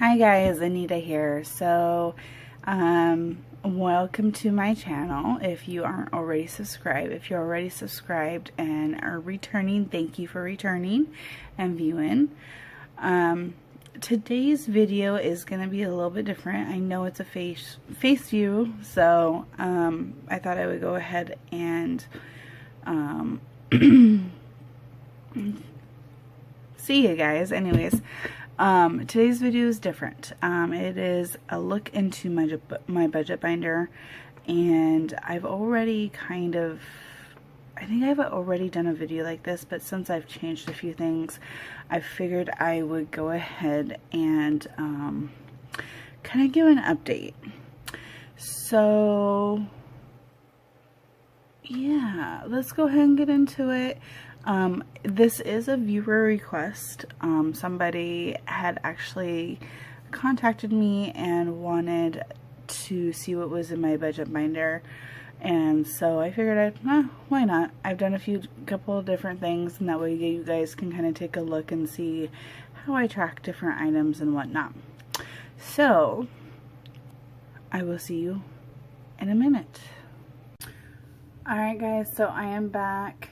Hi guys, Anita here. Welcome to my channel. If you aren't already subscribed, if you're already subscribed and are returning, thank you for returning and viewing. Today's video is going to be a little bit different. I know it's a face view, so I thought I would go ahead and see you guys. Anyways, today's video is different. It is a look into my budget binder, and I've already I think I've already done a video like this, but since I've changed a few things, I figured I would go ahead and kind of give an update. So yeah, let's go ahead and get into it. This is a viewer request. Somebody had actually contacted me and wanted to see what was in my budget binder, and so I figured why not? I've done couple of different things, and that way you guys can kind of take a look and see how I track different items and whatnot. So I will see you in a minute. Alright guys, so I am back.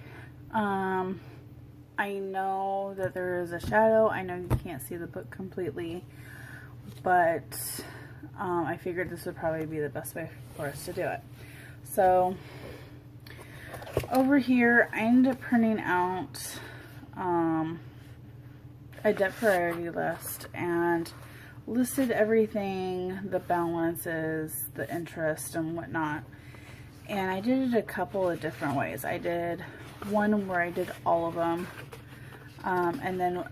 I know that there is a shadow. I know you can't see the book completely, but I figured this would probably be the best way for us to do it. So over here, I ended up printing out a debt priority list and listed everything, the balances, the interest, and whatnot. And I did it a couple of different ways. I did one where I did all of them, and then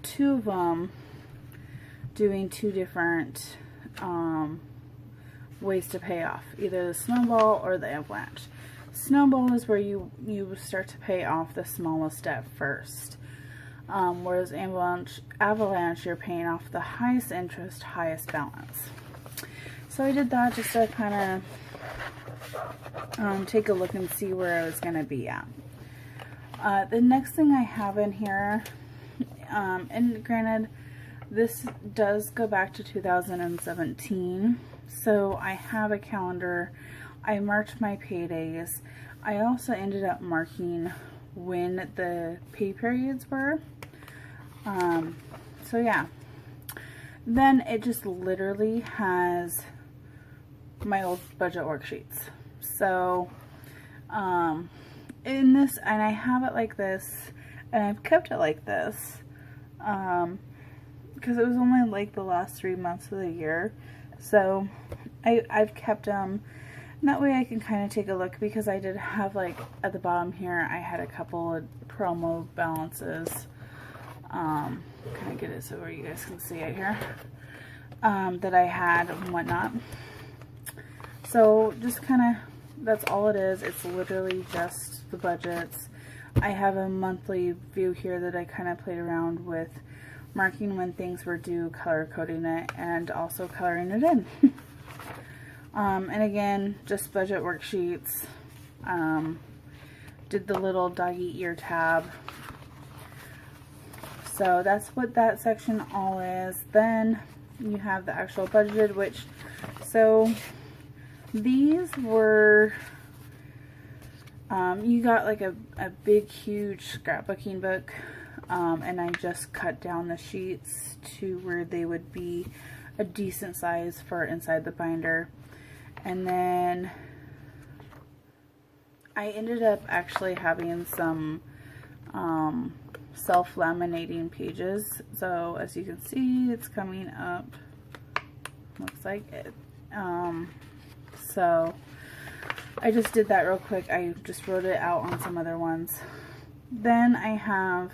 two of them doing two different ways to pay off, either the snowball or the avalanche. Snowball is where you start to pay off the smallest debt first, whereas avalanche you're paying off the highest interest, highest balance. So I did that just to kind of take a look and see where I was going to be at. The next thing I have in here, and granted, this does go back to 2017, so I have a calendar. I marked my paydays. I also ended up marking when the pay periods were. So yeah. Then it just literally has my old budget worksheets. So in this, and I have it like this, and I've kept it like this because it was only like the last 3 months of the year, so I've kept them, and that way I can kind of take a look, because I did have, like, at the bottom here I had a couple of promo balances, kind of get it so where you guys can see it here, that I had and whatnot. So just kind of, that's all it is. It's literally just the budgets. I have a monthly view here that I kind of played around with, marking when things were due, color coding it, and also coloring it in. And again, just budget worksheets. Did the little doggy ear tab. So that's what that section all is. Then you have the actual budgeted, which, so these were, you got like a big huge scrapbooking book, and I just cut down the sheets to where they would be a decent size for inside the binder. And then I ended up actually having some self-laminating pages. So as you can see, it's coming up, looks like it. So I just did that real quick. I just wrote it out on some other ones. Then I have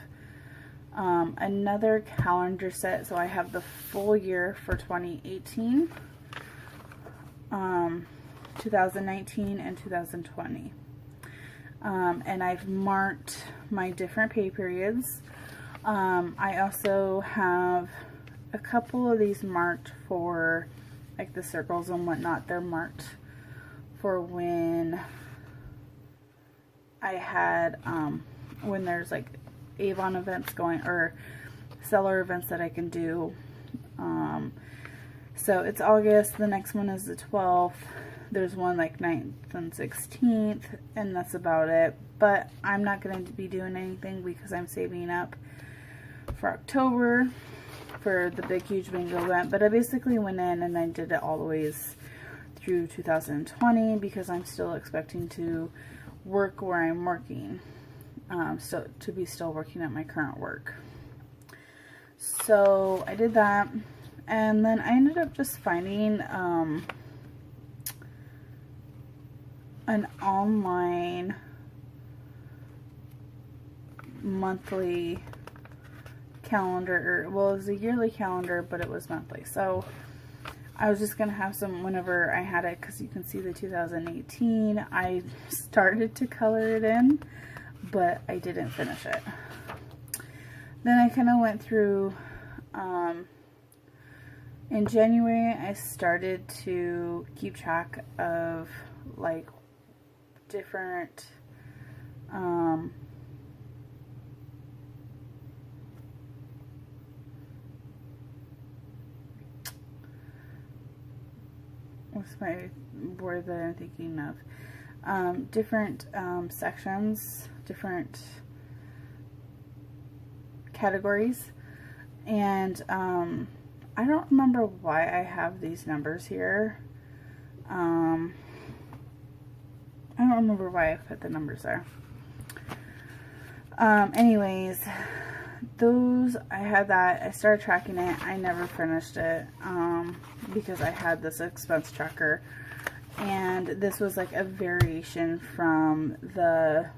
another calendar set. So I have the full year for 2018, 2019, and 2020. And I've marked my different pay periods. I also have a couple of these marked for, like, the circles and whatnot. They're marked for when I had, when there's like Avon events going, or seller events that I can do, So it's August, the next one is the 12th. There's one like 9th and 16th, and that's about it. But I'm not going to be doing anything because I'm saving up for October for the big huge bingo event. But I basically went in and I did it all the ways through 2020 because I'm still expecting to work where I'm working, so to be still working at my current work. So I did that, and then I ended up just finding an online monthly calendar, well, it was a yearly calendar, but it was monthly. So I was just gonna have some whenever I had it, because you can see the 2018, I started to color it in, but I didn't finish it. Then I kind of went through, in January I started to keep track of like different what's my word that I'm thinking of? Different sections, different categories, and I don't remember why I have these numbers here. I don't remember why I put the numbers there. Anyways, those, I had that, I started tracking it, I never finished it, because I had this expense tracker, and this was like a variation from the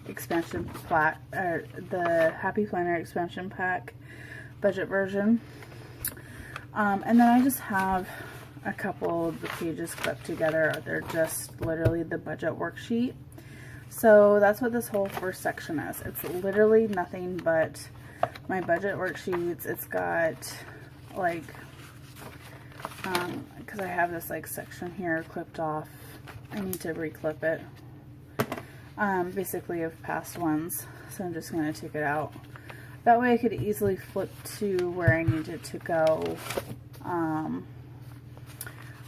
expansion pack, or the Happy Planner expansion pack budget version, and then I just have a couple of the pages clipped together. They're just literally the budget worksheet. So that's what this whole first section is. It's literally nothing but my budget worksheets. It's got like, because I have this like section here clipped off. I need to reclip it. Basically of past ones. So I'm just going to take it out. That way I could easily flip to where I need it to go.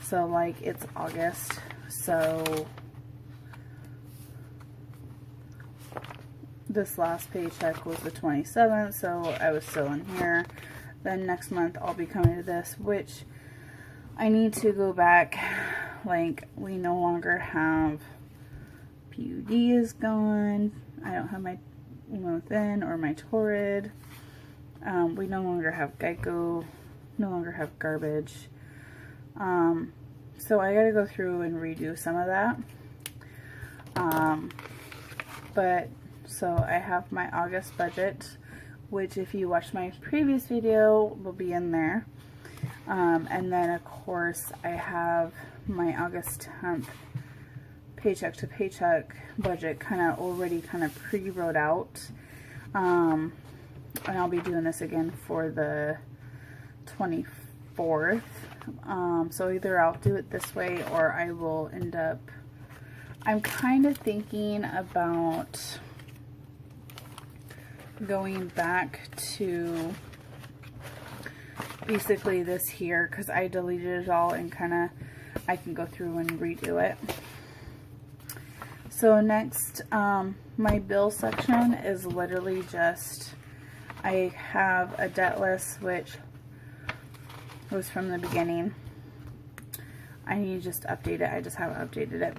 So like it's August, so this last paycheck was the 27th, so I was still in here. Then next month I'll be coming to this, which I need to go back. Like, we no longer have PUD is gone. I don't have my Thin or my Torrid. We no longer have Geico, no longer have garbage. So I gotta go through and redo some of that. But so I have my August budget, which if you watched my previous video will be in there. And then of course I have my August 10th paycheck to paycheck budget already pre-wrote out. And I'll be doing this again for the 24th. So either I'll do it this way or I will end up, I'm kind of thinking about going back to basically this here, because I deleted it all and I can go through and redo it. So next, my bill section is literally just, I have a debt list which was from the beginning. I need to just update it. I just haven't updated it.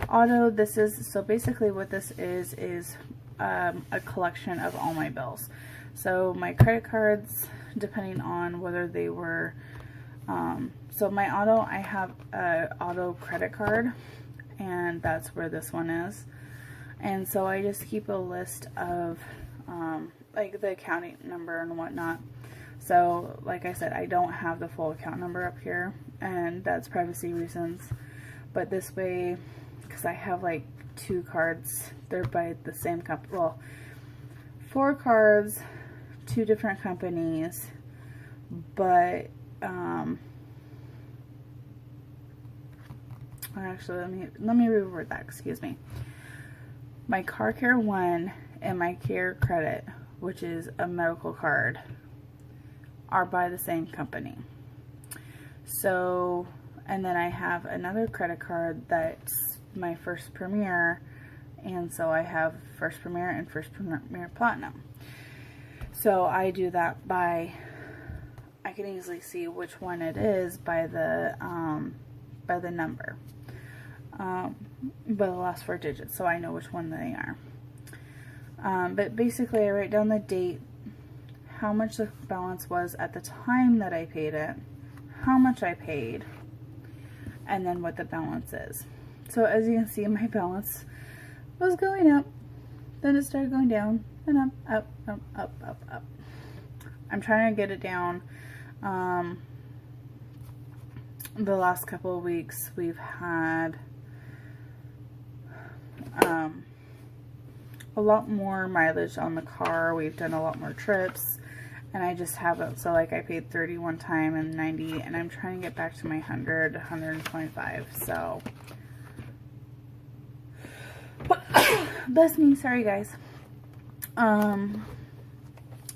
Auto, this is, so basically what this is a collection of all my bills. So my credit cards, depending on whether they were, so my auto, I have a auto credit card, and that's where this one is. And so I just keep a list of like the accounting number and whatnot. So like I said, I don't have the full account number up here, and that's privacy reasons. But this way, because I have like 2 cards, they're by the same company, well, 4 cards, 2 different companies, but actually let me reword that, excuse me. My Car Care One and my Care Credit, which is a medical card, are by the same company. So, and then I have another credit card that's my First Premier, and so I have First Premier and First Premier Platinum. So I do that by, I can easily see which one it is by the number, by the last 4 digits, so I know which one they are. But basically I write down the date, how much the balance was at the time that I paid it, how much I paid, and then what the balance is. So as you can see, my balance was going up, then it started going down, and up, up, up, up, up, up. I'm trying to get it down. The last couple of weeks we've had a lot more mileage on the car. We've done a lot more trips, and I just haven't. So like I paid 30 one time and 90, and I'm trying to get back to my 100, 125. So bless me, sorry guys.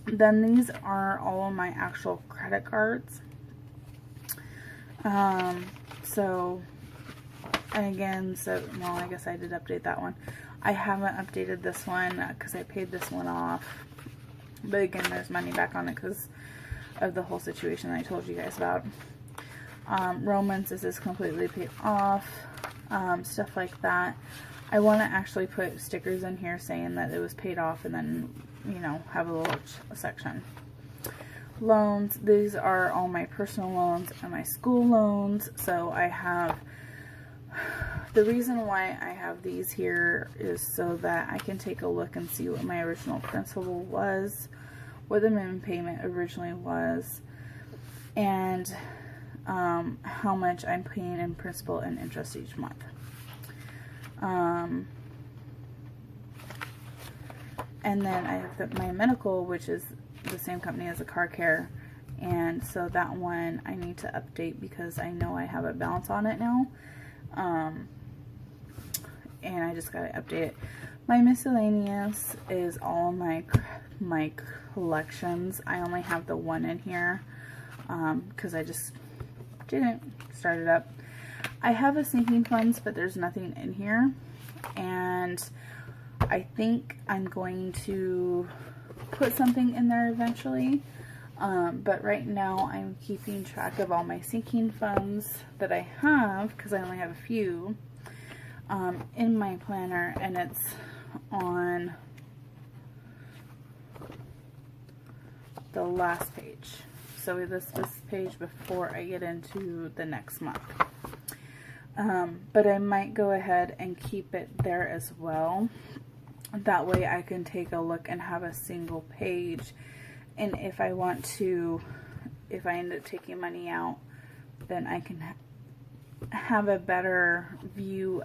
Then these are all of my actual credit cards. So, and again, so, well, I guess I did update that one. I haven't updated this one because I paid this one off. But again, there's money back on it because of the whole situation I told you guys about. Romans, this is completely paid off. Stuff like that. I want to actually put stickers in here saying that it was paid off, and then, you know, have a little section. Loans, these are all my personal loans and my school loans. So I have, the reason why I have these here is so that I can take a look and see what my original principal was, what the minimum payment originally was, and how much I'm paying in principal and interest each month. And then I have my medical, which is the same company as the car care, and so that one I need to update because I know I have a balance on it now, and I just gotta update it. My miscellaneous is all my collections. I only have the one in here because I just didn't start it up. I have a sinking funds, but there's nothing in here, and I think I'm going to put something in there eventually, but right now I'm keeping track of all my sinking funds that I have, because I only have a few, in my planner, and it's on the last page. So this page before I get into the next month. But I might go ahead and keep it there as well. That way I can take a look and have a single page. And if I want to, if I end up taking money out, then I can have a better view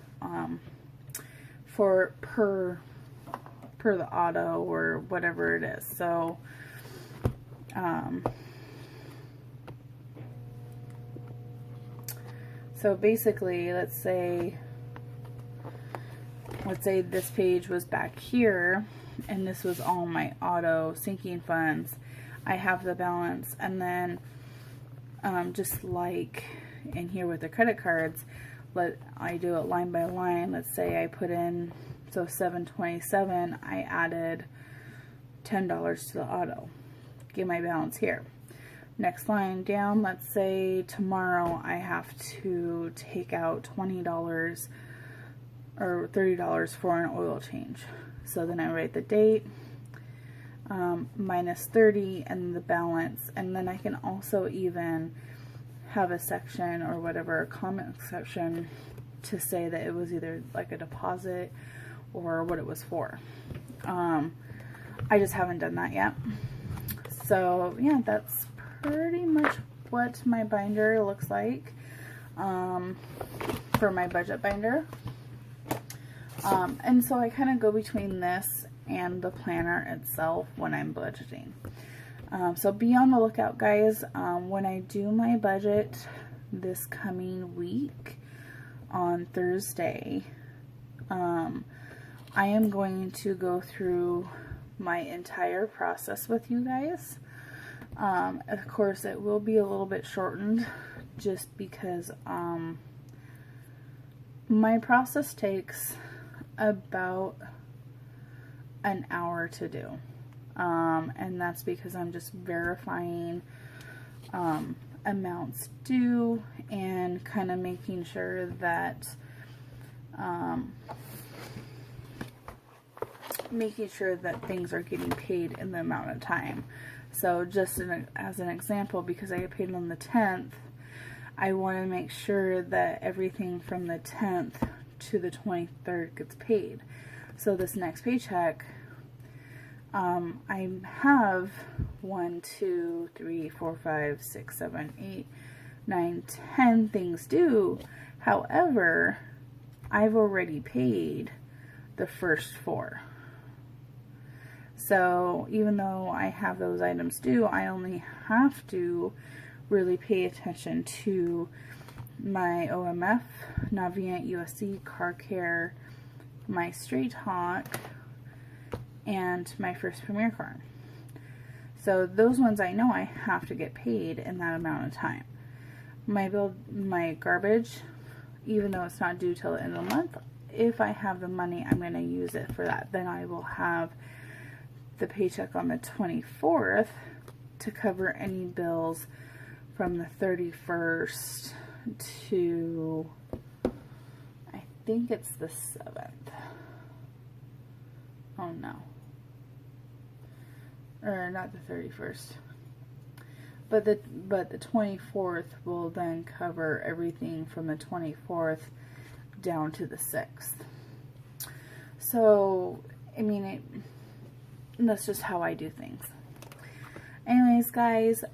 for per the auto or whatever it is. So so basically, let's say this page was back here and this was all my auto sinking funds. I have the balance, and then just like in here with the credit cards, I do it line by line. Let's say I put in, so $727, I added $10 to the auto. Get my balance here. Next line down, let's say tomorrow I have to take out $20 or $30 for an oil change. So then I write the date, minus 30, and the balance. And then I can also even have a section or whatever, a comment section, to say that it was either like a deposit or what it was for. I just haven't done that yet. So yeah, that's pretty much what my binder looks like for my budget binder. And so I kind of go between this and the planner itself when I'm budgeting. So be on the lookout, guys. When I do my budget this coming week on Thursday, I am going to go through my entire process with you guys. Of course, it will be a little bit shortened just because my process takes about an hour to do. And that's because I'm just verifying amounts due and kind of making sure that things are getting paid in the amount of time. So just as an example, because I get paid on the 10th, I want to make sure that everything from the 10th to the 23rd gets paid. So this next paycheck, I have 1, 2, 3, 4, 5, 6, 7, 8, 9, 10 things due. However, I've already paid the first 4. So even though I have those items due, I only have to really pay attention to my OMF, Navient USC, Car Care, my Straight Hawk, and my First Premier card. So those ones I know I have to get paid in that amount of time. My garbage, even though it's not due till the end of the month, if I have the money, I'm going to use it for that. Then I will have the paycheck on the 24th to cover any bills from the 31st to, I think it's the 7th. Oh no. Or not the 31st. But the 24th will then cover everything from the 24th down to the 6th. So, I mean, that's just how I do things. Anyways, guys,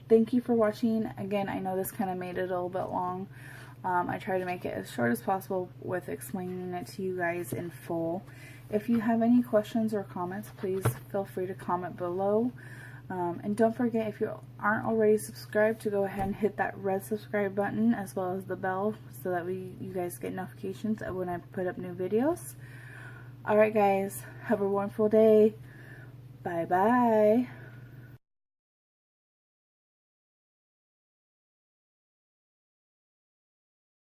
thank you for watching. Again, I know this kind of made it a little bit long. I try to make it as short as possible with explaining it to you guys in full. If you have any questions or comments, please feel free to comment below. And don't forget, if you aren't already subscribed, to go ahead and hit that red subscribe button as well as the bell so that you guys get notifications of when I put up new videos. Alright guys, have a wonderful day. Bye bye.